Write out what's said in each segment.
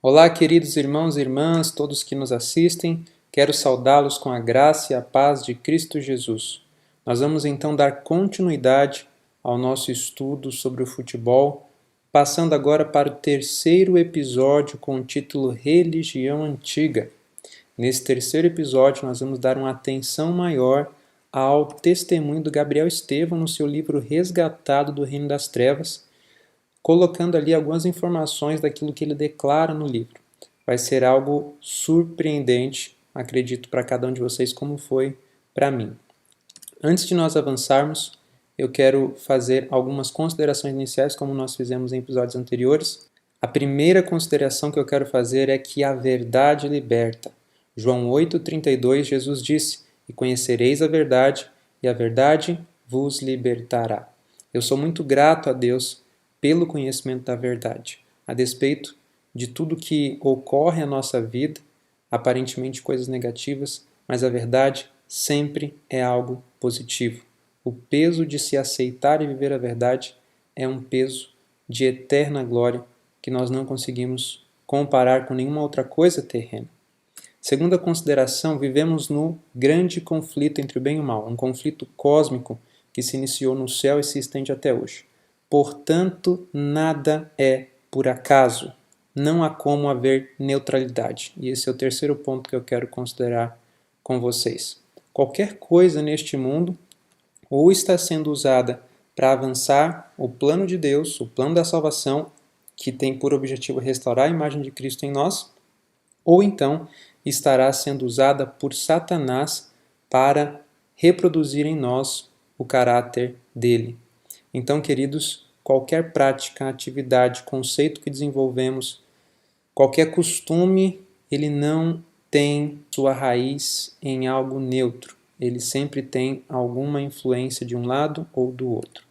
Olá, queridos irmãos e irmãs, todos que nos assistem, quero saudá-los com a graça e a paz de Cristo Jesus. Nós vamos então dar continuidade ao nosso estudo sobre o futebol, passando agora para o terceiro episódio com o título Religião Antiga. Nesse terceiro episódio, nós vamos dar uma atenção maior ao testemunho do Gabriel Estevão no seu livro Resgatado do Reino das Trevas, colocando ali algumas informações daquilo que ele declara no livro. Vai ser algo surpreendente, acredito, para cada um de vocês, como foi para mim. Antes de nós avançarmos, eu quero fazer algumas considerações iniciais, como nós fizemos em episódios anteriores. A primeira consideração que eu quero fazer é que a verdade liberta. João 8,32, Jesus disse: "E conhecereis a verdade, e a verdade vos libertará." Eu sou muito grato a Deus pelo conhecimento da verdade, a despeito de tudo que ocorre à nossa vida, aparentemente coisas negativas, mas a verdade sempre é algo positivo. O peso de se aceitar e viver a verdade é um peso de eterna glória que nós não conseguimos comparar com nenhuma outra coisa terrena. Segunda consideração, vivemos no grande conflito entre o bem e o mal, um conflito cósmico que se iniciou no céu e se estende até hoje. Portanto, nada é por acaso. Não há como haver neutralidade. E esse é o terceiro ponto que eu quero considerar com vocês. Qualquer coisa neste mundo ou está sendo usada para avançar o plano de Deus, o plano da salvação, que tem por objetivo restaurar a imagem de Cristo em nós, ou então estará sendo usada por Satanás para reproduzir em nós o caráter dele. Então, queridos, qualquer prática, atividade, conceito que desenvolvemos, qualquer costume, ele não tem sua raiz em algo neutro. Ele sempre tem alguma influência de um lado ou do outro.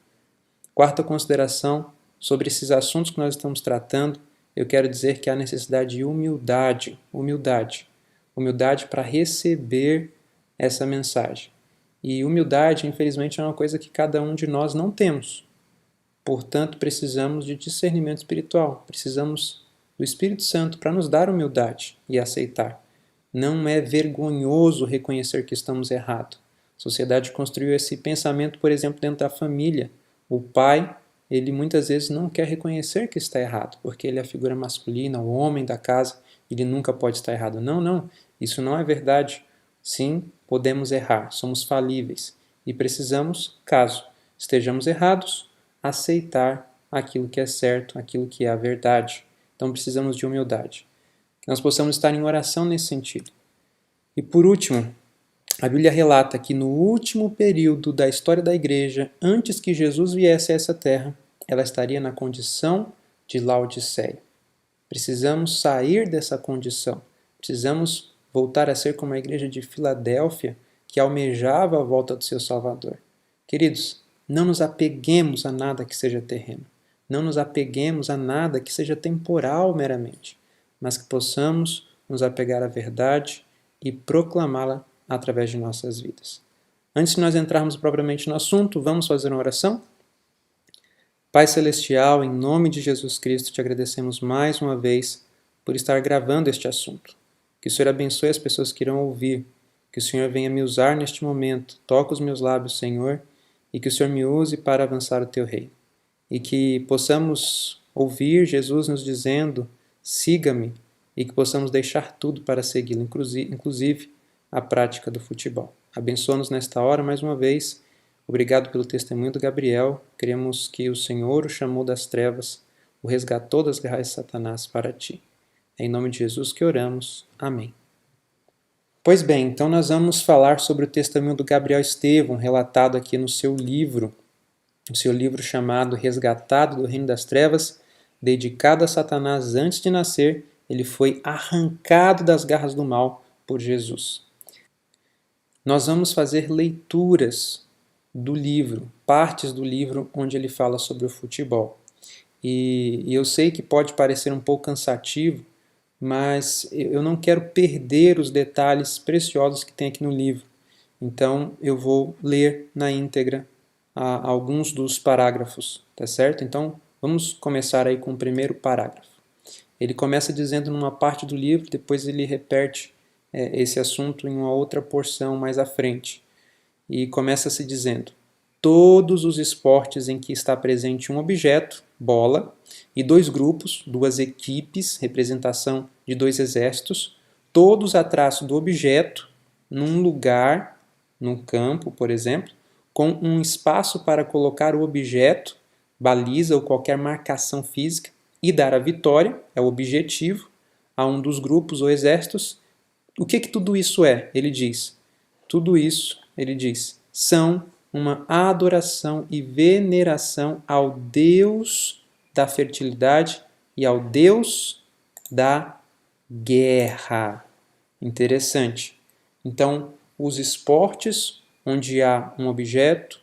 Quarta consideração, sobre esses assuntos que nós estamos tratando, eu quero dizer que há necessidade de humildade. Humildade para receber essa mensagem. E humildade, infelizmente, é uma coisa que cada um de nós não temos. Portanto, precisamos de discernimento espiritual. Precisamos do Espírito Santo para nos dar humildade e aceitar. Não é vergonhoso reconhecer que estamos errados. A sociedade construiu esse pensamento, por exemplo, dentro da família. O pai, ele muitas vezes não quer reconhecer que está errado, porque ele é a figura masculina, o homem da casa, ele nunca pode estar errado. Não, isso não é verdade. Sim, podemos errar, somos falíveis e precisamos, caso estejamos errados, aceitar aquilo que é certo, aquilo que é a verdade. Então precisamos de humildade. Que nós possamos estar em oração nesse sentido. E por último, a Bíblia relata que no último período da história da igreja, antes que Jesus viesse a essa terra, ela estaria na condição de Laodiceia. Precisamos sair dessa condição. Precisamos voltar a ser como a igreja de Filadélfia, que almejava a volta do seu Salvador. Queridos, não nos apeguemos a nada que seja terreno. Não nos apeguemos a nada que seja temporal meramente, mas que possamos nos apegar à verdade e proclamá-la através de nossas vidas. Antes de nós entrarmos propriamente no assunto, vamos fazer uma oração? Pai Celestial, em nome de Jesus Cristo, te agradecemos mais uma vez por estar gravando este assunto. Que o Senhor abençoe as pessoas que irão ouvir, que o Senhor venha me usar neste momento, toca os meus lábios, Senhor, e que o Senhor me use para avançar o teu reino. E que possamos ouvir Jesus nos dizendo, siga-me, e que possamos deixar tudo para segui-lo, inclusive a prática do futebol. Abençoa-nos nesta hora mais uma vez. Obrigado pelo testemunho do Gabriel. Cremos que o Senhor o chamou das trevas, o resgatou das garras de Satanás para ti. É em nome de Jesus que oramos. Amém. Pois bem, então nós vamos falar sobre o testemunho do Gabriel Estevão, relatado aqui no seu livro chamado Resgatado do Reino das Trevas, dedicado a Satanás antes de nascer. Ele foi arrancado das garras do mal por Jesus. Nós vamos fazer leituras do livro, partes do livro onde ele fala sobre o futebol. E eu sei que pode parecer um pouco cansativo, mas eu não quero perder os detalhes preciosos que tem aqui no livro. Então eu vou ler na íntegra alguns dos parágrafos, tá certo? Então vamos começar aí com o primeiro parágrafo. Ele começa dizendo numa parte do livro, depois ele repete esse assunto em uma outra porção mais à frente. E começa se dizendo: todos os esportes em que está presente um objeto, bola, e dois grupos, duas equipes, representação de dois exércitos, todos atrás do objeto, num lugar, num campo, por exemplo, com um espaço para colocar o objeto, baliza ou qualquer marcação física, e dar a vitória, é o objetivo, a um dos grupos ou exércitos. O que tudo isso é? Ele diz. Tudo isso, ele diz, são uma adoração e veneração ao Deus da fertilidade e ao Deus da guerra. Interessante. Então, os esportes onde há um objeto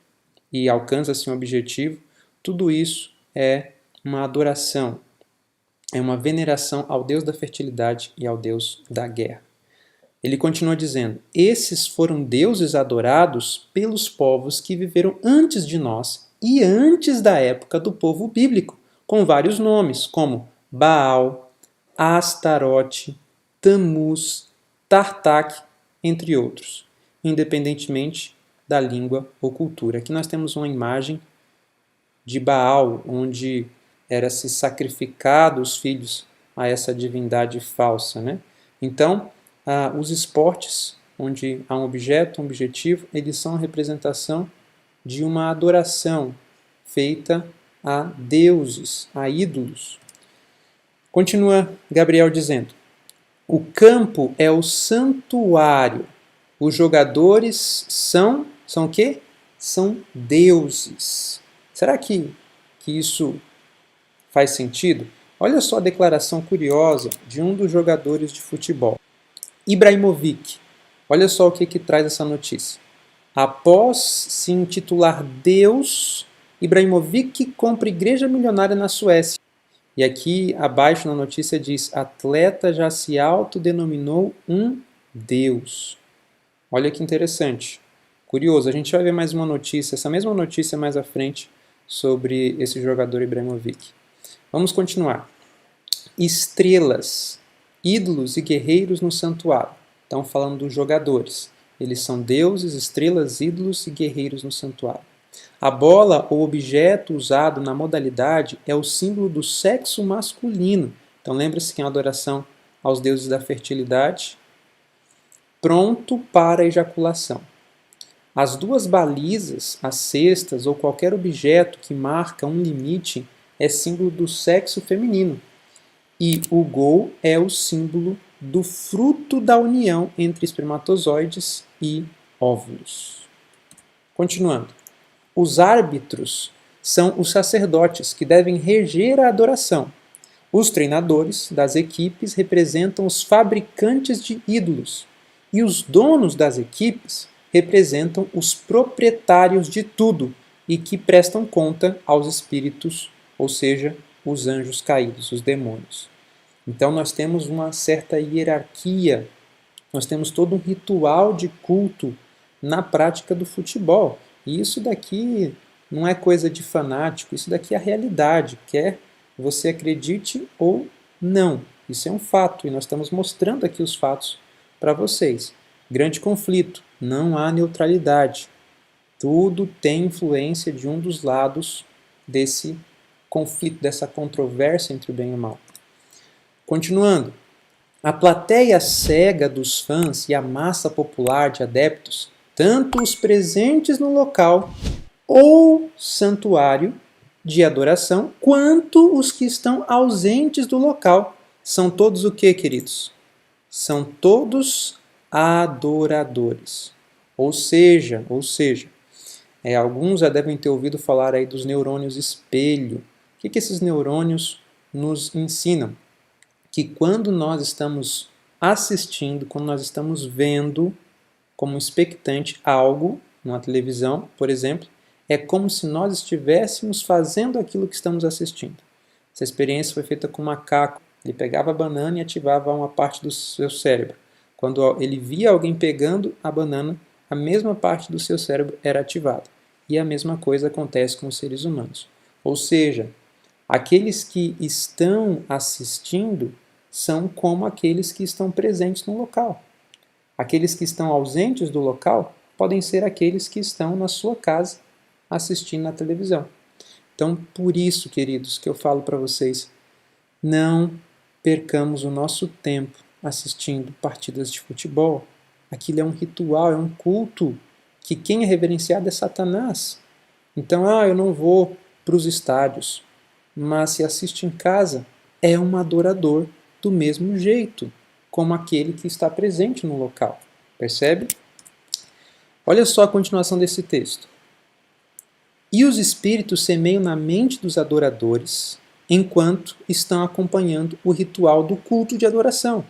e alcança-se um objetivo, tudo isso é uma adoração, é uma veneração ao Deus da fertilidade e ao Deus da guerra. Ele continua dizendo: esses foram deuses adorados pelos povos que viveram antes de nós e antes da época do povo bíblico, com vários nomes, como Baal, Astarote, Tammuz, Tartak, entre outros, independentemente da língua ou cultura. Aqui nós temos uma imagem de Baal, onde era-se sacrificado os filhos a essa divindade falsa, né? Então, os esportes, onde há um objeto, um objetivo, eles são a representação de uma adoração feita a deuses, a ídolos. Continua Gabriel dizendo: o campo é o santuário. Os jogadores são o quê? São deuses. Será que isso faz sentido? Olha só a declaração curiosa de um dos jogadores de futebol, Ibrahimovic. Olha só o que traz essa notícia. Após se intitular Deus, Ibrahimovic compra igreja milionária na Suécia. E aqui abaixo na notícia diz: atleta já se autodenominou um Deus. Olha que interessante. Curioso, a gente vai ver mais uma notícia, essa mesma notícia mais à frente, sobre esse jogador Ibrahimovic. Vamos continuar. Estrelas, ídolos e guerreiros no santuário. Estão falando dos jogadores. Eles são deuses, estrelas, ídolos e guerreiros no santuário. A bola ou objeto usado na modalidade é o símbolo do sexo masculino. Então lembre-se que é uma adoração aos deuses da fertilidade, pronto para a ejaculação. As duas balizas, as cestas ou qualquer objeto que marca um limite é símbolo do sexo feminino. E o gol é o símbolo do fruto da união entre espermatozoides e óvulos. Continuando. Os árbitros são os sacerdotes que devem reger a adoração. Os treinadores das equipes representam os fabricantes de ídolos. E os donos das equipes representam os proprietários de tudo e que prestam conta aos espíritos, ou seja, os anjos caídos, os demônios. Então nós temos uma certa hierarquia, nós temos todo um ritual de culto na prática do futebol. E isso daqui não é coisa de fanático, isso daqui é a realidade, quer você acredite ou não. Isso é um fato e nós estamos mostrando aqui os fatos para vocês. Grande conflito, não há neutralidade. Tudo tem influência de um dos lados desse conflito, dessa controvérsia entre o bem e o mal. Continuando, a plateia cega dos fãs e a massa popular de adeptos, tanto os presentes no local ou santuário de adoração, quanto os que estão ausentes do local, são todos o que, queridos? São todos adoradores. Ou seja, alguns já devem ter ouvido falar aí dos neurônios espelho. O que esses neurônios nos ensinam? Que quando nós estamos assistindo, quando nós estamos vendo como expectante algo, numa televisão, por exemplo, é como se nós estivéssemos fazendo aquilo que estamos assistindo. Essa experiência foi feita com um macaco. Ele pegava a banana e ativava uma parte do seu cérebro. Quando ele via alguém pegando a banana, a mesma parte do seu cérebro era ativada. E a mesma coisa acontece com os seres humanos. Ou seja, Aqueles que estão assistindo são como aqueles que estão presentes no local. Aqueles que estão ausentes do local podem ser aqueles que estão na sua casa assistindo na televisão. Então, por isso, queridos, que eu falo para vocês, não percamos o nosso tempo assistindo partidas de futebol. Aquilo é um ritual, é um culto, que quem é reverenciado é Satanás. Então, eu não vou para os estádios, mas se assiste em casa, é um adorador do mesmo jeito, como aquele que está presente no local. Percebe? Olha só a continuação desse texto. E os espíritos semeiam na mente dos adoradores, enquanto estão acompanhando o ritual do culto de adoração.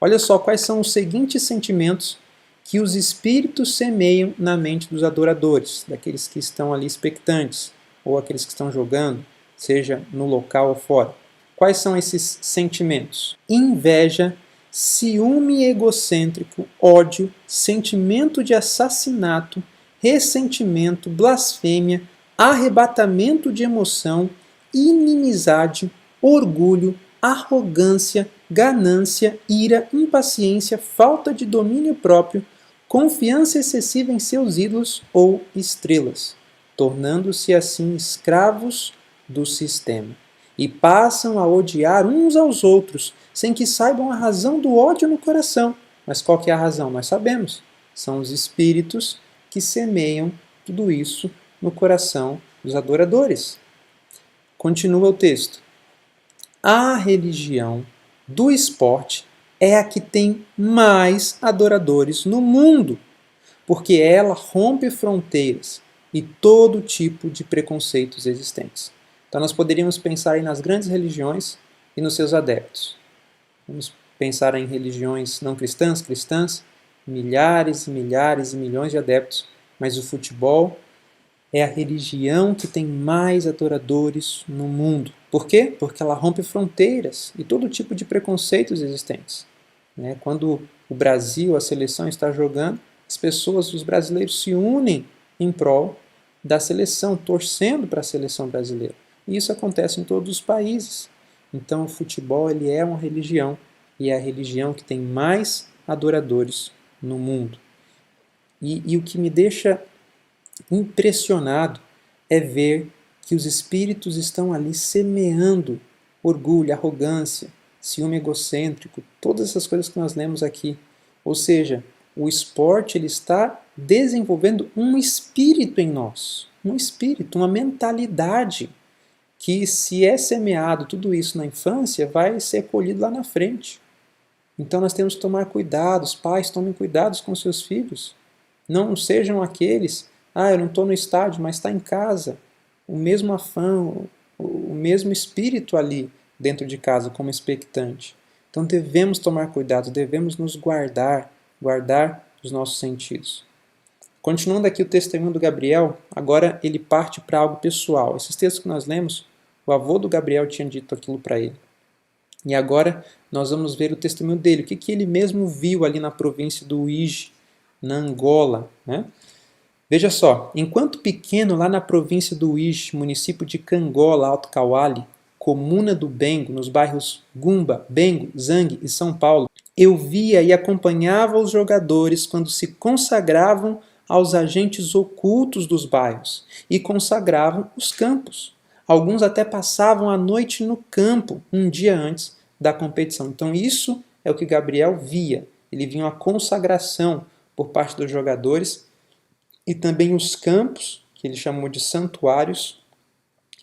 Olha só quais são os seguintes sentimentos que os espíritos semeiam na mente dos adoradores, daqueles que estão ali expectantes, ou aqueles que estão jogando, seja no local ou fora. Quais são esses sentimentos? Inveja, ciúme egocêntrico, ódio, sentimento de assassinato, ressentimento, blasfêmia, arrebatamento de emoção, inimizade, orgulho, arrogância, ganância, ira, impaciência, falta de domínio próprio, confiança excessiva em seus ídolos ou estrelas, tornando-se assim escravos do sistema. E passam a odiar uns aos outros, sem que saibam a razão do ódio no coração. Mas qual que é a razão? Nós sabemos. São os espíritos que semeiam tudo isso no coração dos adoradores. Continua o texto. A religião do esporte é a que tem mais adoradores no mundo, porque ela rompe fronteiras e todo tipo de preconceitos existentes. Então nós poderíamos pensar aí nas grandes religiões e nos seus adeptos. Vamos pensar em religiões não cristãs, milhares e milhares e milhões de adeptos, mas o futebol é a religião que tem mais adoradores no mundo. Por quê? Porque ela rompe fronteiras e todo tipo de preconceitos existentes. Quando o Brasil, a seleção está jogando, as pessoas, os brasileiros se unem em prol da seleção, torcendo para a seleção brasileira. E isso acontece em todos os países. Então o futebol ele é uma religião e é a religião que tem mais adoradores no mundo. E o que me deixa impressionado é ver que os espíritos estão ali semeando orgulho, arrogância, ciúme egocêntrico, todas essas coisas que nós lemos aqui. Ou seja, o esporte ele está desenvolvendo um espírito em nós, um espírito, uma mentalidade que, se é semeado tudo isso na infância, vai ser colhido lá na frente. Então nós temos que tomar cuidado, os pais tomem cuidados com seus filhos. Não sejam aqueles, eu não estou no estádio, mas está em casa. O mesmo afã, o mesmo espírito ali dentro de casa como expectante. Então devemos tomar cuidado, devemos nos guardar os nossos sentidos. Continuando aqui o testemunho do Gabriel, agora ele parte para algo pessoal. Esses textos que nós lemos, o avô do Gabriel tinha dito aquilo para ele. E agora nós vamos ver o testemunho dele, o que ele mesmo viu ali na província do Uíge, na Angola. Veja só, enquanto pequeno lá na província do Uíge, município de Cangola, Alto Cauali, comuna do Bengo, nos bairros Gumba, Bengo, Zangue e São Paulo, eu via e acompanhava os jogadores quando se consagravam aos agentes ocultos dos bairros e consagravam os campos. Alguns até passavam a noite no campo, um dia antes da competição. Então isso é o que Gabriel via. Ele via uma consagração por parte dos jogadores e também os campos, que ele chamou de santuários,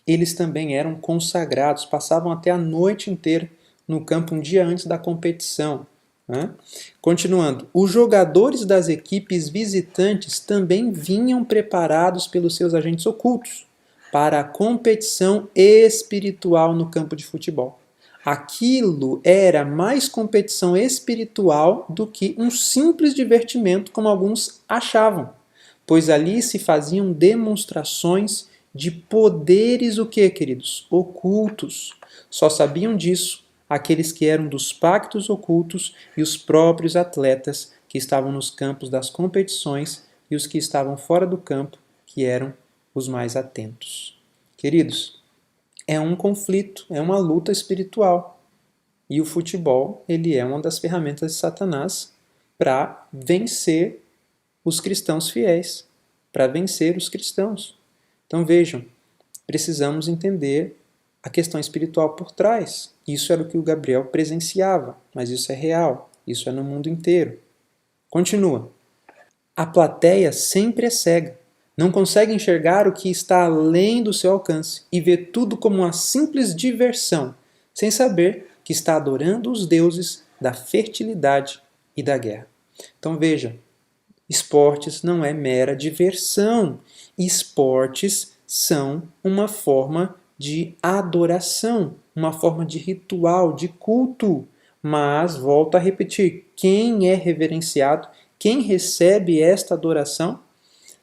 eles também eram consagrados, passavam até a noite inteira no campo um dia antes da competição. Continuando, os jogadores das equipes visitantes também vinham preparados pelos seus agentes ocultos para a competição espiritual no campo de futebol. Aquilo era mais competição espiritual do que um simples divertimento, como alguns achavam, pois ali se faziam demonstrações de poderes o que, queridos? Ocultos. Só sabiam disso aqueles que eram dos pactos ocultos e os próprios atletas que estavam nos campos das competições e os que estavam fora do campo, que eram os mais atentos. Queridos, é um conflito, é uma luta espiritual. E o futebol, ele é uma das ferramentas de Satanás para vencer os cristãos fiéis, para vencer os cristãos. Então vejam, precisamos entender a questão espiritual por trás. Isso era o que o Gabriel presenciava, mas isso é real, isso é no mundo inteiro. Continua. A plateia sempre é cega, não consegue enxergar o que está além do seu alcance e vê tudo como uma simples diversão, sem saber que está adorando os deuses da fertilidade e da guerra. Então veja, esportes não é mera diversão. Esportes são uma forma de adoração, uma forma de ritual, de culto. Mas, volto a repetir, quem é reverenciado, quem recebe esta adoração,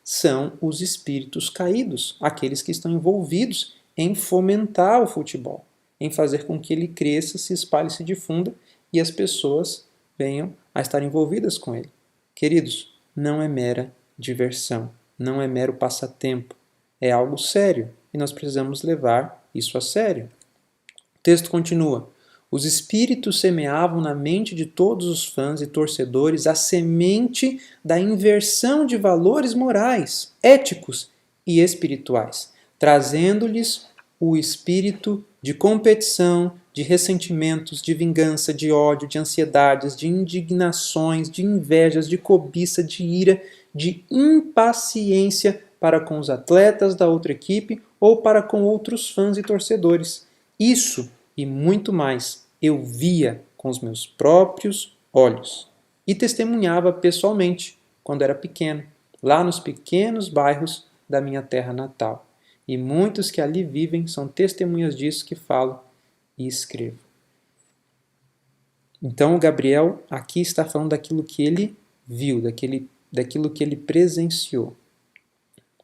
são os espíritos caídos, aqueles que estão envolvidos em fomentar o futebol, em fazer com que ele cresça, se espalhe, se difunda e as pessoas venham a estar envolvidas com ele. Queridos, não é mera diversão, não é mero passatempo, é algo sério e nós precisamos levar isso a sério. O texto continua. Os espíritos semeavam na mente de todos os fãs e torcedores a semente da inversão de valores morais, éticos e espirituais, trazendo-lhes o espírito de competição, de ressentimentos, de vingança, de ódio, de ansiedades, de indignações, de invejas, de cobiça, de ira, de impaciência para com os atletas da outra equipe ou para com outros fãs e torcedores. Isso e muito mais eu via com os meus próprios olhos e testemunhava pessoalmente quando era pequeno, lá nos pequenos bairros da minha terra natal. E muitos que ali vivem são testemunhas disso que falo e escrevo. Então o Gabriel aqui está falando daquilo que ele viu, daquilo que ele presenciou.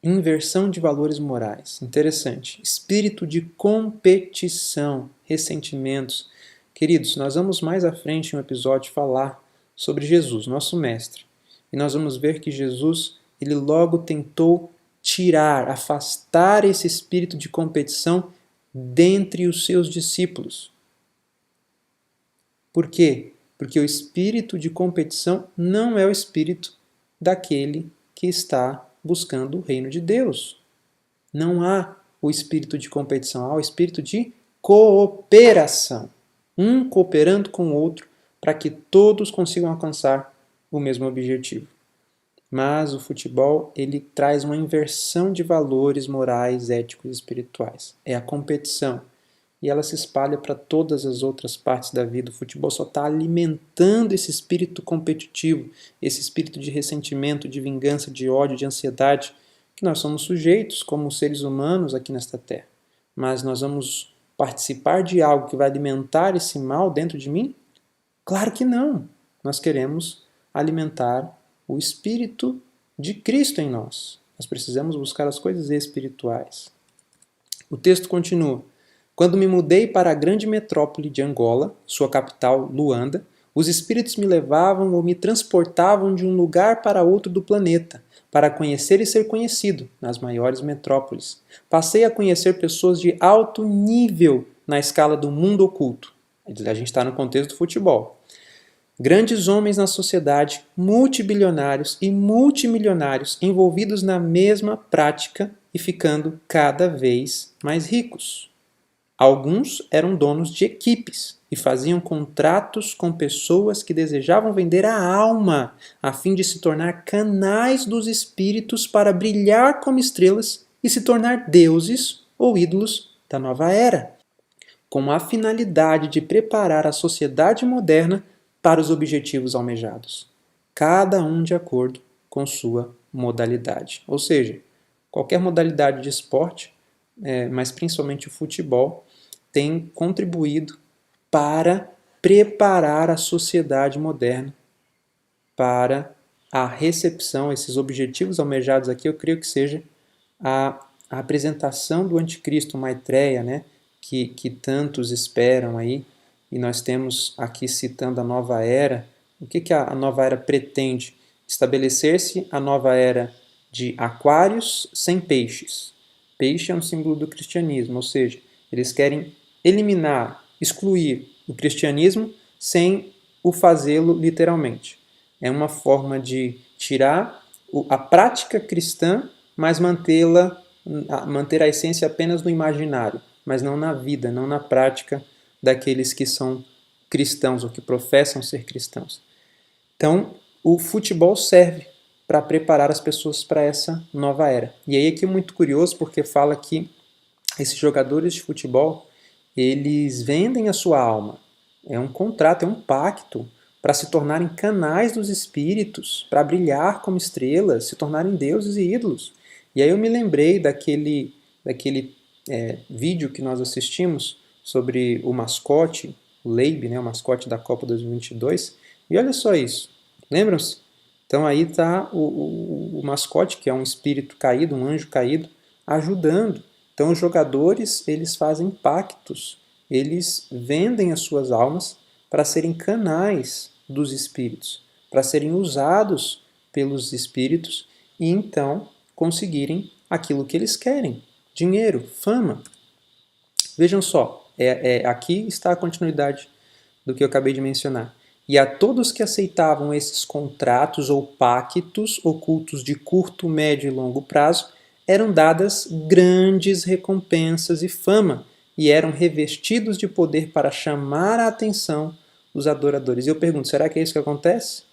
Inversão de valores morais. Interessante. Espírito de competição, ressentimentos. Queridos, nós vamos mais à frente em um episódio falar sobre Jesus, nosso mestre. E nós vamos ver que Jesus, ele logo tentou tirar, afastar esse espírito de competição dentre os seus discípulos. Por quê? Porque o espírito de competição não é o espírito daquele que está buscando o reino de Deus. Não há o espírito de competição, há o espírito de cooperação. Um cooperando com o outro para que todos consigam alcançar o mesmo objetivo. Mas o futebol, ele traz uma inversão de valores morais, éticos e espirituais. É a competição. E ela se espalha para todas as outras partes da vida. O futebol só está alimentando esse espírito competitivo, esse espírito de ressentimento, de vingança, de ódio, de ansiedade, que nós somos sujeitos como seres humanos aqui nesta terra. Mas nós vamos participar de algo que vai alimentar esse mal dentro de mim? Claro que não. Nós queremos alimentar o Espírito de Cristo em nós. Nós precisamos buscar as coisas espirituais. O texto continua. Quando me mudei para a grande metrópole de Angola, sua capital, Luanda, os espíritos me levavam ou me transportavam de um lugar para outro do planeta, para conhecer e ser conhecido nas maiores metrópoles. Passei a conhecer pessoas de alto nível na escala do mundo oculto. A gente está no contexto do futebol. Grandes homens na sociedade, multibilionários e multimilionários envolvidos na mesma prática e ficando cada vez mais ricos. Alguns eram donos de equipes e faziam contratos com pessoas que desejavam vender a alma a fim de se tornar canais dos espíritos para brilhar como estrelas e se tornar deuses ou ídolos da nova era, com a finalidade de preparar a sociedade moderna para os objetivos almejados, cada um de acordo com sua modalidade. Ou seja, qualquer modalidade de esporte, mas principalmente o futebol, tem contribuído para preparar a sociedade moderna para a recepção, esses objetivos almejados aqui, eu creio que seja a apresentação do anticristo, Maitreya, né, que tantos esperam aí, e nós temos aqui citando a nova era. O que a nova era pretende? Estabelecer-se a nova era de aquários sem peixes. Peixe é um símbolo do cristianismo, ou seja, Eles querem eliminar, excluir o cristianismo sem o fazê-lo literalmente. É uma forma de tirar a prática cristã, mas manter a essência apenas no imaginário, mas não na vida, não na prática daqueles que são cristãos ou que professam ser cristãos. Então, o futebol serve para preparar as pessoas para essa nova era. E aí aqui é muito curioso porque fala que esses jogadores de futebol, eles vendem a sua alma. É um contrato, é um pacto para se tornarem canais dos espíritos, para brilhar como estrelas, se tornarem deuses e ídolos. E aí eu me lembrei daquele vídeo que nós assistimos sobre o mascote, o Leib, né, o mascote da Copa 2022. E olha só isso. Lembram-se? Então aí está o mascote, que é um espírito caído, um anjo caído, ajudando. Então os jogadores, eles fazem pactos, eles vendem as suas almas para serem canais dos espíritos, para serem usados pelos espíritos e então conseguirem aquilo que eles querem: dinheiro, fama. Vejam só, aqui está a continuidade do que eu acabei de mencionar. E a todos que aceitavam esses contratos ou pactos ocultos de curto, médio e longo prazo, eram dadas grandes recompensas e fama, e eram revestidos de poder para chamar a atenção dos adoradores. E eu pergunto, será que é isso que acontece?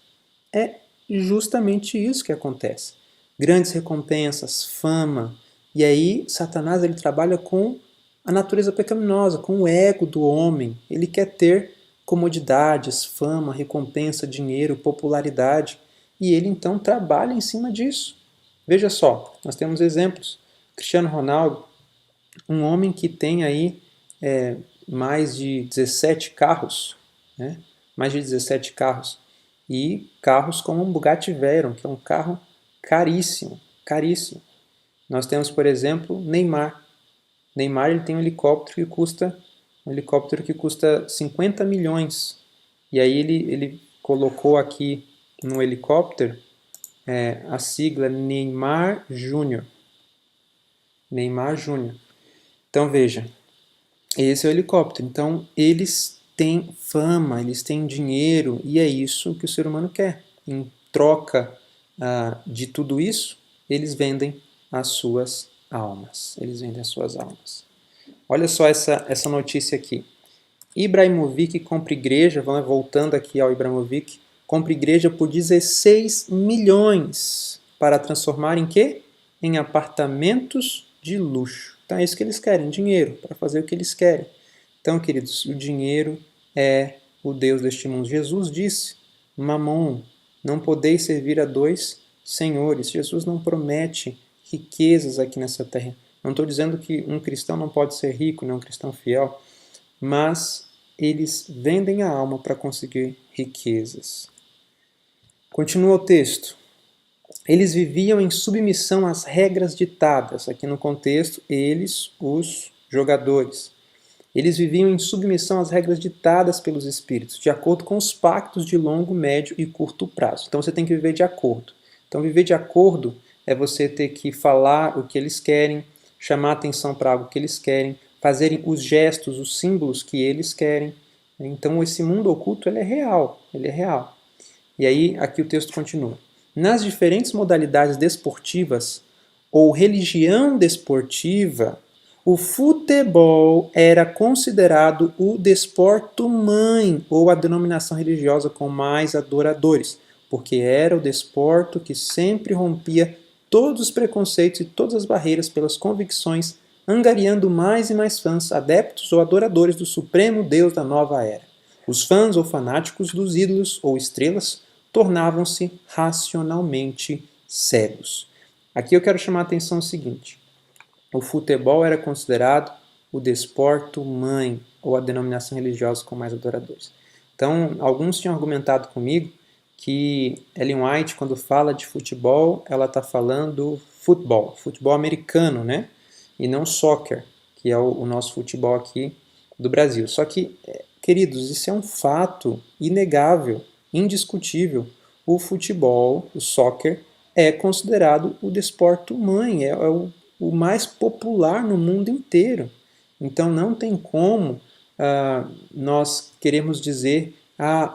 É justamente isso que acontece. Grandes recompensas, fama. E aí Satanás ele trabalha com a natureza pecaminosa, com o ego do homem. Ele quer ter comodidades, fama, recompensa, dinheiro, popularidade. E ele então trabalha em cima disso. Veja só, nós temos exemplos. Cristiano Ronaldo, um homem que tem aí mais de 17 carros, né? Mais de 17 carros. E carros como um Bugatti Veyron, que é um carro caríssimo, caríssimo. Nós temos, por exemplo, Neymar. Neymar ele tem um helicóptero que custa 50 milhões. E aí ele colocou aqui no helicóptero a sigla Neymar Júnior. Neymar Júnior. Então veja, esse é o helicóptero. Então eles têm fama, eles têm dinheiro e é isso que o ser humano quer. Em troca de tudo isso, eles vendem as suas almas. Eles vendem as suas almas. Olha só essa notícia aqui. Ibrahimovic compra igreja, voltando aqui ao Ibrahimovic, compra igreja por 16 milhões para transformar em quê? Em apartamentos de luxo. Então é isso que eles querem, dinheiro, para fazer o que eles querem. Então, queridos, o dinheiro é o Deus deste mundo. Jesus disse, Mamon, não podeis servir a dois senhores. Jesus não promete riquezas aqui nessa terra. Não estou dizendo que um cristão não pode ser rico, não um cristão fiel, mas eles vendem a alma para conseguir riquezas. Continua o texto. Eles viviam em submissão às regras ditadas. Aqui no contexto, eles, os jogadores. Eles viviam em submissão às regras ditadas pelos espíritos, de acordo com os pactos de longo, médio e curto prazo. Então você tem que viver de acordo. Então viver de acordo é você ter que falar o que eles querem, chamar atenção para algo que eles querem, fazerem os gestos, os símbolos que eles querem. Então esse mundo oculto ele é real, ele é real. E aí aqui o texto continua. Nas diferentes modalidades desportivas ou religião desportiva, o futebol era considerado o desporto-mãe, ou a denominação religiosa com mais adoradores, porque era o desporto que sempre rompia todos os preconceitos e todas as barreiras pelas convicções, angariando mais e mais fãs, adeptos ou adoradores do supremo Deus da nova era. Os fãs ou fanáticos dos ídolos ou estrelas tornavam-se racionalmente cegos. Aqui eu quero chamar a atenção o seguinte. O futebol era considerado o desporto-mãe, ou a denominação religiosa com mais adoradores. Então, alguns tinham argumentado comigo que Ellen White, quando fala de futebol, ela está falando futebol americano, né? E não soccer, que é o nosso futebol aqui do Brasil. Só que, queridos, isso é um fato inegável, indiscutível. O futebol, o soccer, é considerado o desporto-mãe, é o mais popular no mundo inteiro. Então não tem como nós queremos dizer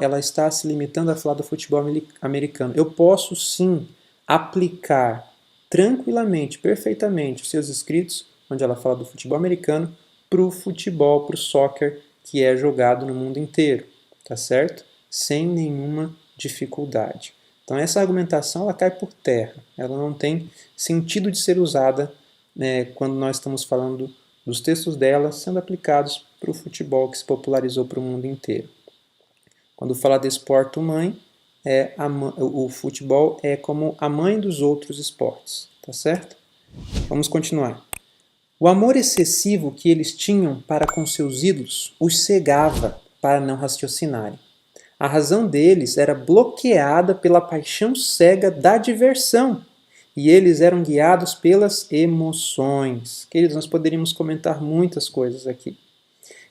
ela está se limitando a falar do futebol americano. Eu posso sim aplicar tranquilamente, perfeitamente os seus escritos, onde ela fala do futebol americano, para o futebol, para o soccer que é jogado no mundo inteiro, tá certo? Sem nenhuma dificuldade. Então essa argumentação ela cai por terra, ela não tem sentido de ser usada quando nós estamos falando dos textos dela sendo aplicados para o futebol que se popularizou para o mundo inteiro. Quando fala de esporte mãe, o futebol é como a mãe dos outros esportes, tá certo? Vamos continuar. O amor excessivo que eles tinham para com seus ídolos os cegava para não raciocinarem. A razão deles era bloqueada pela paixão cega da diversão e eles eram guiados pelas emoções. Queridos, nós poderíamos comentar muitas coisas aqui.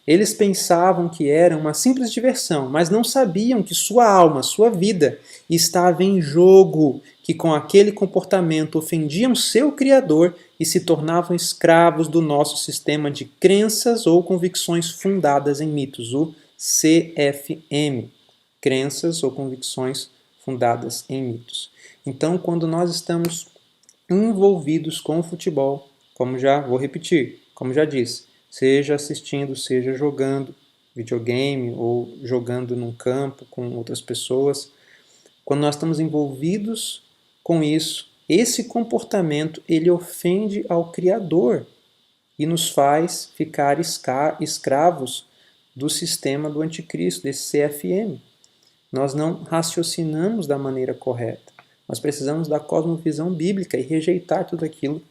Eles pensavam que era uma simples diversão, mas não sabiam que sua alma, sua vida, estava em jogo, que com aquele comportamento ofendiam seu Criador e se tornavam escravos do nosso sistema de crenças ou convicções fundadas em mitos, o CFM. Crenças ou convicções fundadas em mitos. Então, quando nós estamos envolvidos com o futebol, como já vou repetir, como já disse, seja assistindo, seja jogando videogame ou jogando num campo com outras pessoas, quando nós estamos envolvidos com isso, esse comportamento ele ofende ao Criador e nos faz ficar escravos do sistema do anticristo, desse CFM. Nós não raciocinamos da maneira correta. Nós precisamos da cosmovisão bíblica e rejeitar tudo aquilo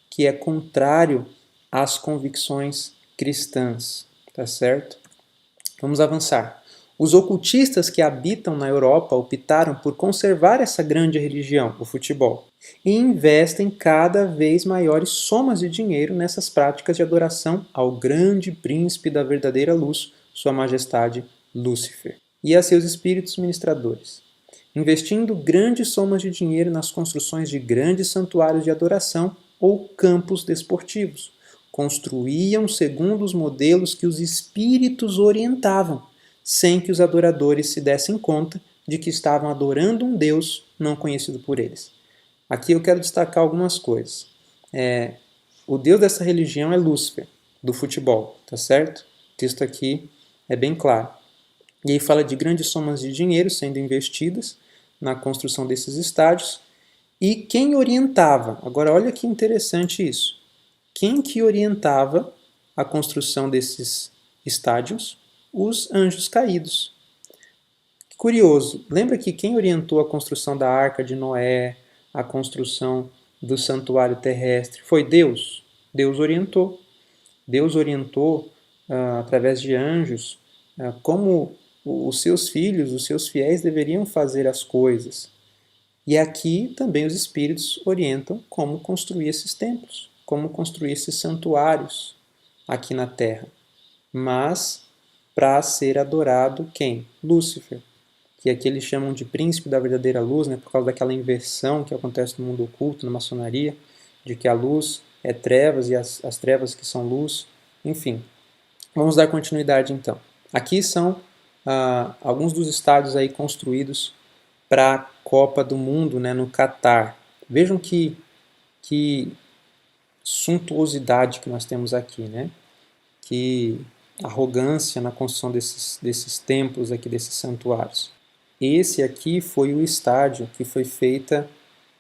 que é contrário às convicções cristãs. Tá certo? Vamos avançar. Os ocultistas que habitam na Europa optaram por conservar essa grande religião, o futebol, e investem cada vez maiores somas de dinheiro nessas práticas de adoração ao grande príncipe da verdadeira luz, Sua Majestade Lúcifer, e a seus espíritos ministradores, investindo grandes somas de dinheiro nas construções de grandes santuários de adoração ou campos desportivos. Construíam segundo os modelos que os espíritos orientavam, sem que os adoradores se dessem conta de que estavam adorando um Deus não conhecido por eles. Aqui eu quero destacar algumas coisas. O Deus dessa religião é Lúcifer, do futebol, tá certo? O texto aqui é bem claro. E aí fala de grandes somas de dinheiro sendo investidas na construção desses estádios. E quem orientava? Agora olha que interessante isso. Quem que orientava a construção desses estádios? Os anjos caídos. Curioso, lembra que quem orientou a construção da Arca de Noé, a construção do santuário terrestre, foi Deus? Deus orientou. Deus orientou, através de anjos, como os seus filhos, os seus fiéis deveriam fazer as coisas. E aqui também os espíritos orientam como construir esses templos, como construir esses santuários aqui na Terra. Mas para ser adorado quem? Lúcifer, que aqui eles chamam de príncipe da verdadeira luz, por causa daquela inversão que acontece no mundo oculto, na maçonaria, de que a luz é trevas e as trevas que são luz. Enfim, vamos dar continuidade então. Aqui são alguns dos estádios aí construídos para a Copa do Mundo, no Catar. Vejam que suntuosidade que nós temos aqui, que arrogância na construção desses templos aqui, desses santuários. Esse aqui foi o estádio que foi feita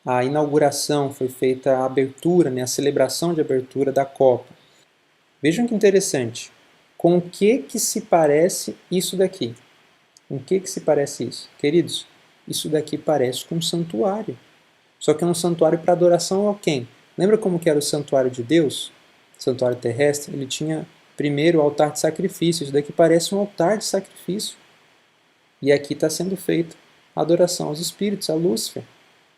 a inauguração, foi feita a abertura, a celebração de abertura da Copa. Vejam que interessante. Com o que se parece isso daqui? Com o que se parece isso? Queridos, isso daqui parece com um santuário. Só que é um santuário para adoração a quem? Lembra como que era o santuário de Deus? O santuário terrestre? Ele tinha primeiro o altar de sacrifício. Isso daqui parece um altar de sacrifício. E aqui está sendo feita a adoração aos espíritos, a Lúcifer.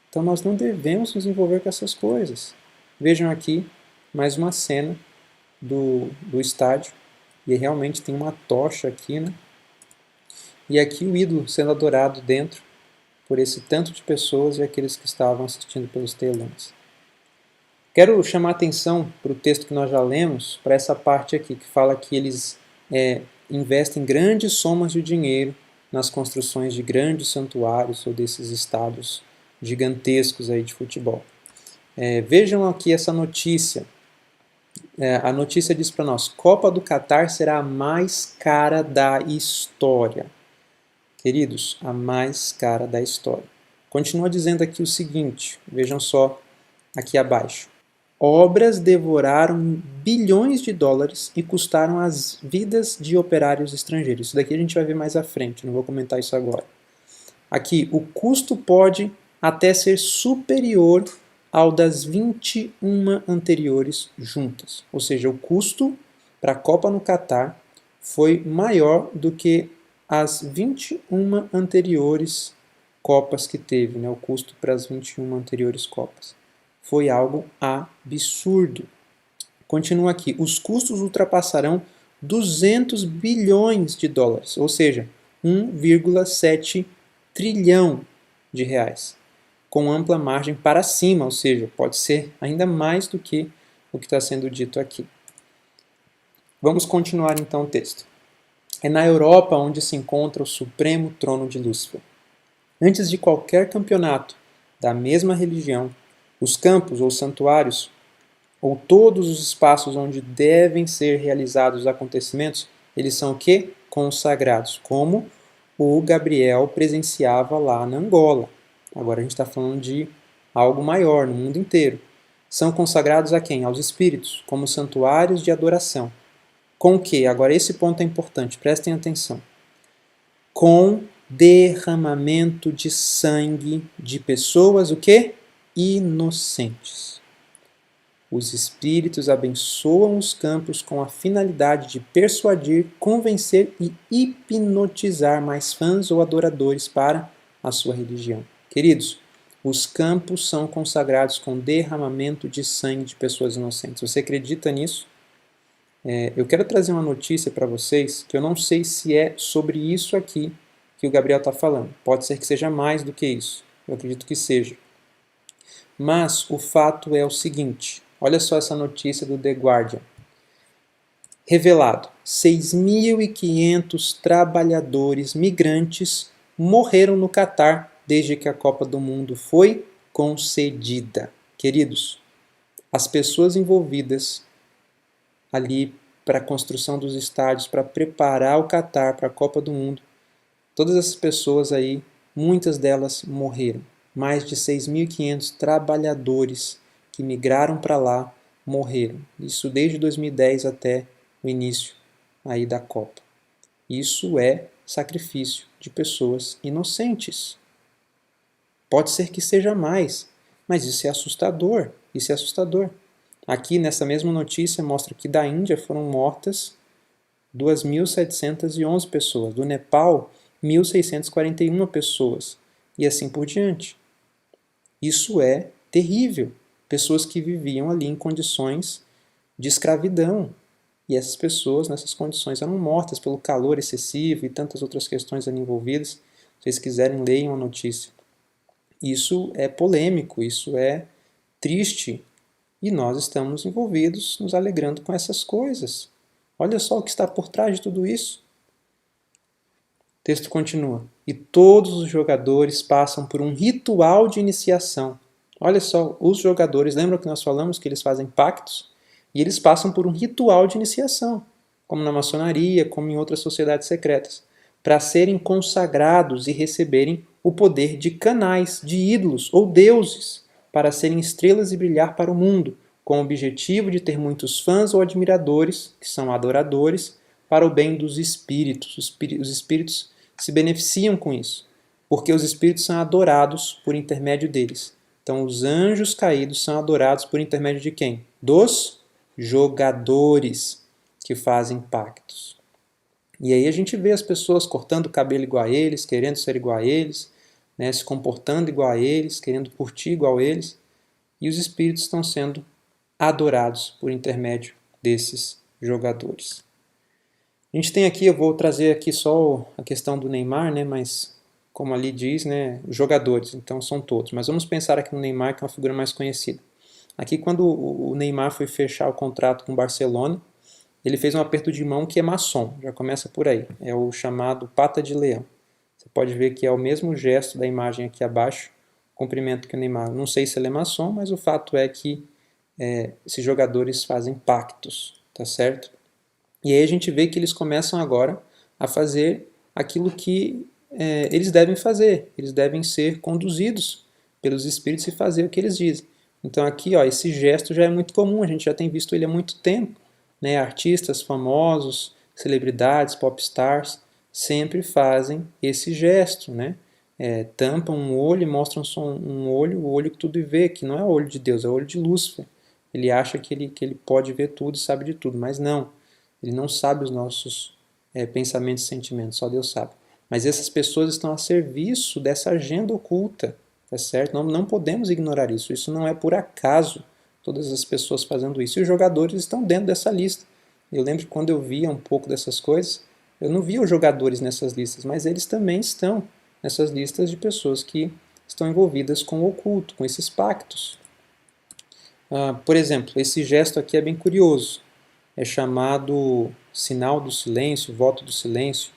Então nós não devemos nos envolver com essas coisas. Vejam aqui mais uma cena do estádio. E realmente tem uma tocha aqui, E aqui o ídolo sendo adorado dentro por esse tanto de pessoas e aqueles que estavam assistindo pelos telões. Quero chamar a atenção para o texto que nós já lemos, para essa parte aqui, que fala que eles investem grandes somas de dinheiro nas construções de grandes santuários ou desses estádios gigantescos aí de futebol. Vejam aqui essa notícia. A notícia diz para nós: Copa do Catar será a mais cara da história. Queridos, a mais cara da história. Continua dizendo aqui o seguinte, vejam só aqui abaixo. Obras devoraram bilhões de dólares e custaram as vidas de operários estrangeiros. Isso daqui a gente vai ver mais à frente, não vou comentar isso agora. Aqui, o custo pode até ser superior ao das 21 anteriores juntas. Ou seja, o custo para a Copa no Catar foi maior do que as 21 anteriores Copas que teve, né? O custo para as 21 anteriores Copas. Foi algo absurdo. Continua aqui. Os custos ultrapassarão 200 bilhões de dólares, ou seja, 1,7 trilhão de reais, com ampla margem para cima, ou seja, pode ser ainda mais do que o que está sendo dito aqui. Vamos continuar então o texto. É na Europa onde se encontra o supremo trono de Lúcifer. Antes de qualquer campeonato da mesma religião, os campos ou santuários, ou todos os espaços onde devem ser realizados os acontecimentos, eles são o quê? Consagrados, como o Gabriel presenciava lá na Angola. Agora a gente está falando de algo maior no mundo inteiro. São consagrados a quem? Aos espíritos, como santuários de adoração. Com o quê? Agora esse ponto é importante, prestem atenção. Com derramamento de sangue de pessoas, o quê? Inocentes. Os espíritos abençoam os campos com a finalidade de persuadir, convencer e hipnotizar mais fãs ou adoradores para a sua religião. Queridos, os campos são consagrados com derramamento de sangue de pessoas inocentes. Você acredita nisso? Eu quero trazer uma notícia para vocês que eu não sei se é sobre isso aqui que o Gabriel está falando. Pode ser que seja mais do que isso. Eu acredito que seja. Mas o fato é o seguinte. Olha só essa notícia do The Guardian. Revelado. 6.500 trabalhadores migrantes morreram no Catar desde que a Copa do Mundo foi concedida. Queridos, as pessoas envolvidas ali para a construção dos estádios, para preparar o Catar para a Copa do Mundo, todas essas pessoas aí, muitas delas morreram. Mais de 6.500 trabalhadores que migraram para lá morreram. Isso desde 2010 até o início aí da Copa. Isso é sacrifício de pessoas inocentes. Pode ser que seja mais, mas isso é assustador. Isso é assustador. Aqui nessa mesma notícia mostra que da Índia foram mortas 2.711 pessoas, do Nepal 1.641 pessoas e assim por diante. Isso é terrível. Pessoas que viviam ali em condições de escravidão. E essas pessoas, nessas condições, eram mortas pelo calor excessivo e tantas outras questões ali envolvidas. Se vocês quiserem, leiam a notícia. Isso é polêmico, isso é triste. E nós estamos envolvidos, nos alegrando com essas coisas. Olha só o que está por trás de tudo isso. O texto continua. E todos os jogadores passam por um ritual de iniciação. Olha só, os jogadores, lembram que nós falamos que eles fazem pactos? E eles passam por um ritual de iniciação, como na maçonaria, como em outras sociedades secretas, para serem consagrados e receberem o poder de canais, de ídolos ou deuses, para serem estrelas e brilhar para o mundo, com o objetivo de ter muitos fãs ou admiradores, que são adoradores, para o bem dos espíritos. Os espíritos se beneficiam com isso, porque os espíritos são adorados por intermédio deles. Então, os anjos caídos são adorados por intermédio de quem? Dos jogadores que fazem pactos. E aí a gente vê as pessoas cortando o cabelo igual a eles, querendo ser igual a eles, né, se comportando igual a eles, querendo curtir igual a eles, e os espíritos estão sendo adorados por intermédio desses jogadores. A gente tem aqui, eu vou trazer aqui só a questão do Neymar, né, mas como ali diz, né, os jogadores, então são todos. Mas vamos pensar aqui no Neymar, que é uma figura mais conhecida. Aqui, quando o Neymar foi fechar o contrato com o Barcelona, ele fez um aperto de mão que é maçom, já começa por aí, é o chamado pata de leão. Você pode ver que é o mesmo gesto da imagem aqui abaixo, o cumprimento que o Neymar. Não sei se ele é maçom, mas o fato é que esses jogadores fazem pactos, tá certo? E aí a gente vê que eles começam agora a fazer aquilo que eles devem fazer, eles devem ser conduzidos pelos espíritos e fazer o que eles dizem. Então aqui, ó, esse gesto já é muito comum, a gente já tem visto ele há muito tempo, né? Artistas famosos, celebridades, popstars, sempre fazem esse gesto, né? Tampam um olho e mostram só um olho, o olho que tudo vê, que não é o olho de Deus, é o olho de Lúcifer. Ele acha que ele pode ver tudo e sabe de tudo, mas não. Ele não sabe os nossos pensamentos e sentimentos, só Deus sabe. Mas essas pessoas estão a serviço dessa agenda oculta, tá certo? Não podemos ignorar isso. Isso não é por acaso, todas as pessoas fazendo isso. E os jogadores estão dentro dessa lista. Eu lembro que quando eu via um pouco dessas coisas, eu não via os jogadores nessas listas, mas eles também estão nessas listas de pessoas que estão envolvidas com o oculto, com esses pactos. Por exemplo, esse gesto aqui é bem curioso. É chamado sinal do silêncio, voto do silêncio.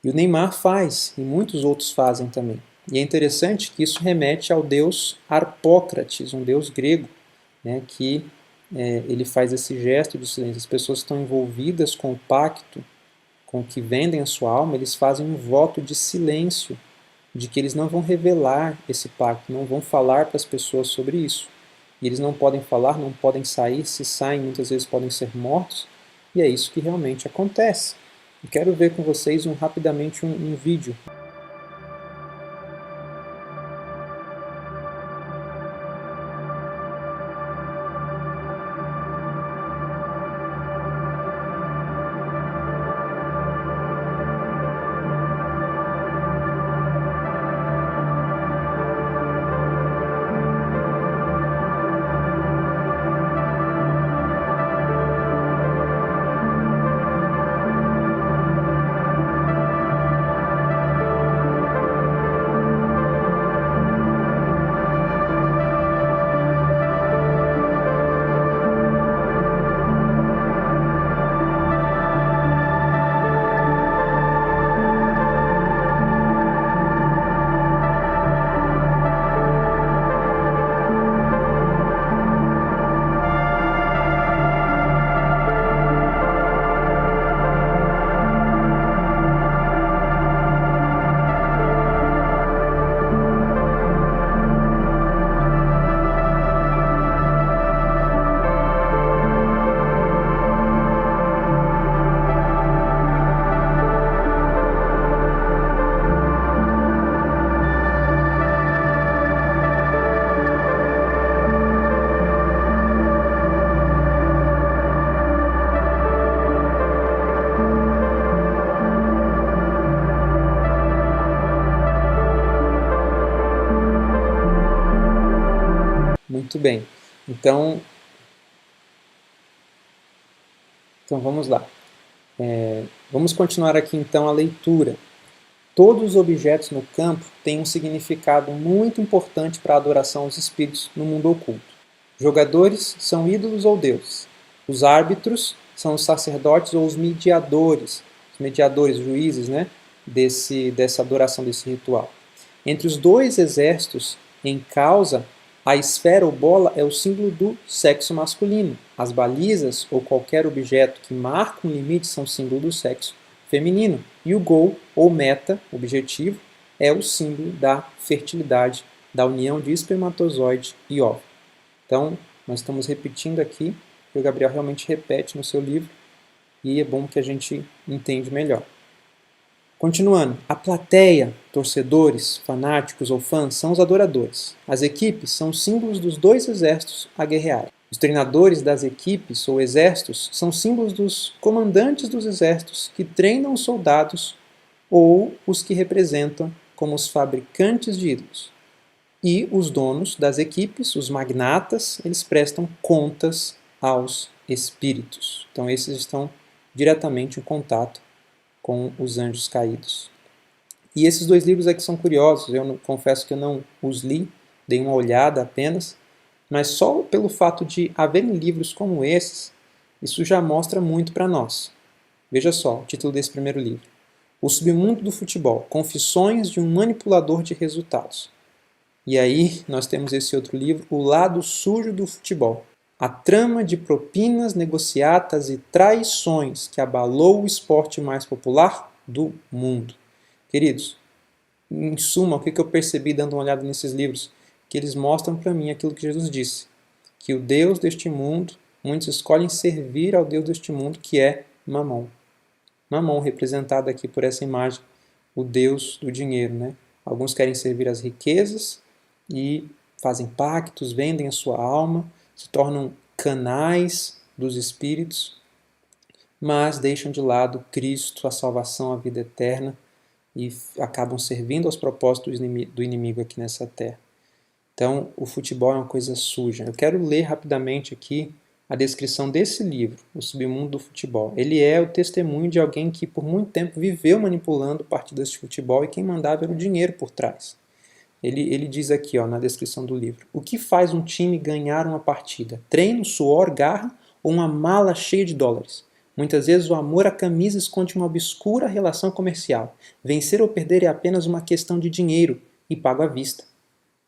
E o Neymar faz, e muitos outros fazem também. E é interessante que isso remete ao deus Harpócrates, um deus grego, né, que ele faz esse gesto do silêncio. As pessoas que estão envolvidas com o pacto, com o que vendem a sua alma, eles fazem um voto de silêncio, de que eles não vão revelar esse pacto, não vão falar para as pessoas sobre isso. E eles não podem falar, não podem sair, se saem muitas vezes podem ser mortos, e é isso que realmente acontece. Eu quero ver com vocês rapidamente um vídeo. Muito bem. Então vamos lá. Vamos continuar aqui então a leitura. Todos os objetos no campo têm um significado muito importante para a adoração aos espíritos no mundo oculto. Jogadores são ídolos ou deuses. Os árbitros são os sacerdotes ou os mediadores, juízes, né, dessa adoração, desse ritual. Entre os dois exércitos em causa, a esfera ou bola é o símbolo do sexo masculino. As balizas ou qualquer objeto que marca um limite são símbolo do sexo feminino. E o gol ou meta, objetivo, é o símbolo da fertilidade, da união de espermatozoide e óvulo. Então, nós estamos repetindo aqui, que o Gabriel realmente repete no seu livro, e é bom que a gente entende melhor. Continuando, a plateia, torcedores, fanáticos ou fãs são os adoradores. As equipes são símbolos dos dois exércitos a guerrearem. Os treinadores das equipes ou exércitos são símbolos dos comandantes dos exércitos que treinam os soldados ou os que representam como os fabricantes de ídolos. E os donos das equipes, os magnatas, eles prestam contas aos espíritos. Então esses estão diretamente em contato com os anjos caídos. E esses dois livros aqui são curiosos, confesso que eu não os li, dei uma olhada apenas, Mas só pelo fato de haverem livros como esses, isso já mostra muito para nós. Veja só o título desse primeiro livro. O Submundo do Futebol, Confissões de um Manipulador de Resultados. E aí nós temos esse outro livro, O Lado Sujo do Futebol. A trama de propinas, negociatas e traições que abalou o esporte mais popular do mundo. Queridos, em suma, o que eu percebi dando uma olhada nesses livros? Que eles mostram para mim aquilo que Jesus disse, que o Deus deste mundo, muitos escolhem servir ao Deus deste mundo, que é Mamon. Mamon, representado aqui por essa imagem, o Deus do dinheiro, né? Alguns querem servir as riquezas e fazem pactos, vendem a sua alma, se tornam canais dos espíritos, mas deixam de lado Cristo, a salvação, a vida eterna, e acabam servindo aos propósitos do inimigo aqui nessa terra. Então, o futebol é uma coisa suja. Eu quero ler rapidamente aqui a descrição desse livro, O Submundo do Futebol. Ele é o testemunho de alguém que por muito tempo viveu manipulando partidas de futebol e quem mandava era o dinheiro por trás. Ele diz aqui, na descrição do livro: o que faz um time ganhar uma partida? Treino, suor, garra ou uma mala cheia de dólares? Muitas vezes o amor à camisa esconde uma obscura relação comercial. Vencer ou perder é apenas uma questão de dinheiro e pago à vista.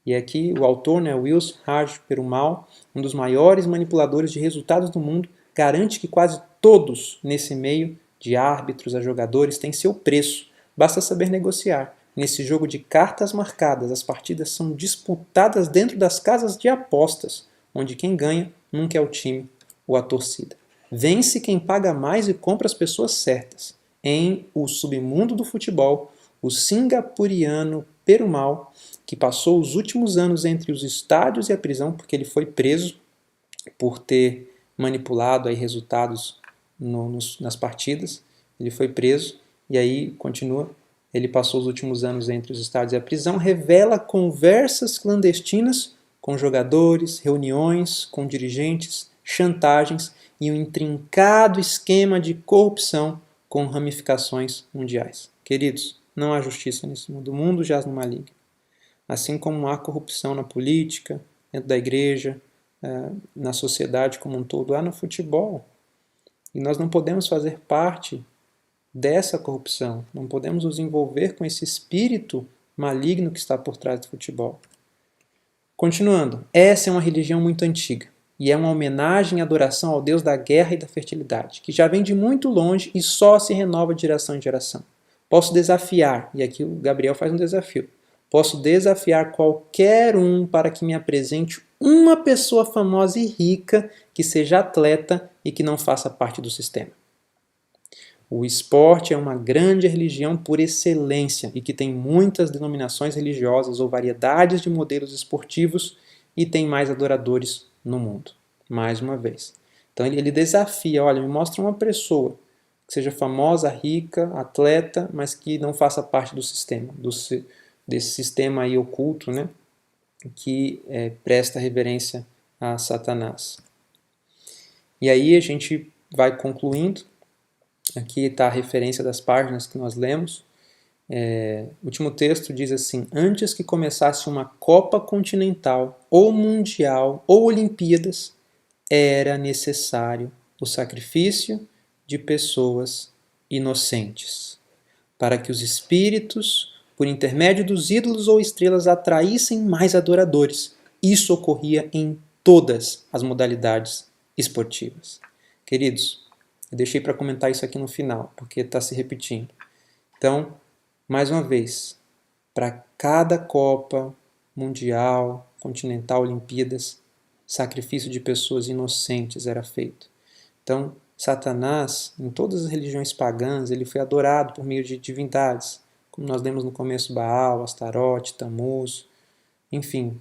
E aqui o autor, Wills Raj Perumal, um dos maiores manipuladores de resultados do mundo, garante que quase todos nesse meio, de árbitros a jogadores, têm seu preço. Basta saber negociar. Nesse jogo de cartas marcadas, as partidas são disputadas dentro das casas de apostas, onde quem ganha nunca é o time ou a torcida. Vence quem paga mais e compra as pessoas certas. Em O Submundo do Futebol, o singapuriano Perumal, que passou os últimos anos entre os estádios e a prisão, porque ele foi preso por ter manipulado aí resultados nas partidas. Ele foi preso e aí continua. Ele passou os últimos anos entre os estádios e a prisão, revela conversas clandestinas com jogadores, reuniões com dirigentes, chantagens e um intrincado esquema de corrupção com ramificações mundiais. Queridos, não há justiça nesse mundo. O mundo jaz no maligno. Assim como há corrupção na política, dentro da igreja, na sociedade como um todo, há no futebol. E nós não podemos fazer parte dessa corrupção, não podemos nos envolver com esse espírito maligno que está por trás do futebol. Continuando, essa é uma religião muito antiga e é uma homenagem e adoração ao Deus da guerra e da fertilidade, que já vem de muito longe e só se renova de geração em geração. Posso desafiar, e aqui o Gabriel faz um desafio, posso desafiar qualquer um para que me apresente uma pessoa famosa e rica que seja atleta e que não faça parte do sistema. O esporte é uma grande religião por excelência e que tem muitas denominações religiosas ou variedades de modelos esportivos e tem mais adoradores no mundo. Mais uma vez. Então ele desafia, olha, me mostra uma pessoa que seja famosa, rica, atleta, mas que não faça parte do sistema, desse sistema aí oculto, né, que presta reverência a Satanás. E aí a gente vai concluindo. Aqui está a referência das páginas que nós lemos. O último texto diz assim: antes que começasse uma Copa Continental, ou Mundial, ou Olimpíadas, era necessário o sacrifício de pessoas inocentes, para que os espíritos, por intermédio dos ídolos ou estrelas, atraíssem mais adoradores. Isso ocorria em todas as modalidades esportivas. Queridos, eu deixei para comentar isso aqui no final, porque está se repetindo. Então, mais uma vez, para cada Copa Mundial, Continental, Olimpíadas, sacrifício de pessoas inocentes era feito. Então, Satanás, em todas as religiões pagãs, ele foi adorado por meio de divindades, como nós lemos no começo, Baal, Astarote, Tamuz, enfim.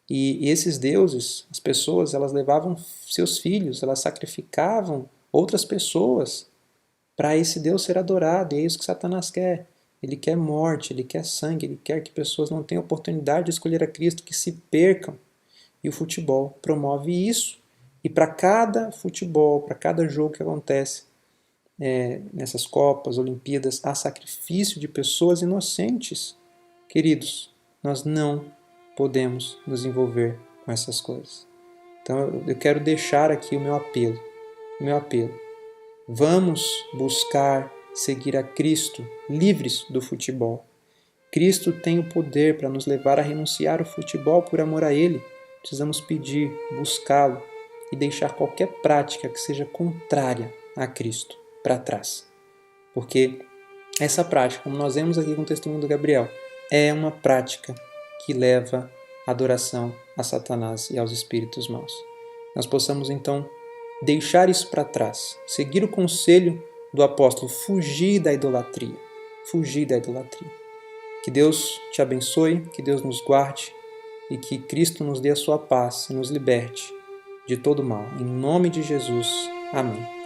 E esses deuses, as pessoas, elas levavam seus filhos, elas sacrificavam outras pessoas para esse Deus ser adorado, e é isso que Satanás quer. Ele quer morte, ele quer sangue, ele quer que pessoas não tenham oportunidade de escolher a Cristo, que se percam. E o futebol promove isso. E para cada futebol, para cada jogo que acontece nessas Copas, Olimpíadas, há sacrifício de pessoas inocentes. Queridos, nós não podemos nos envolver com essas coisas. Então eu quero deixar aqui o meu apelo. Vamos buscar seguir a Cristo, livres do futebol. Cristo tem o poder para nos levar a renunciar ao futebol por amor a Ele. Precisamos pedir, buscá-lo e deixar qualquer prática que seja contrária a Cristo para trás. Porque essa prática, como nós vemos aqui com o testemunho do Gabriel, é uma prática que leva à adoração a Satanás e aos espíritos maus. Nós possamos então deixar isso para trás, seguir o conselho do apóstolo, fugir da idolatria. Que Deus te abençoe, que Deus nos guarde e que Cristo nos dê a sua paz e nos liberte de todo mal. Em nome de Jesus. Amém.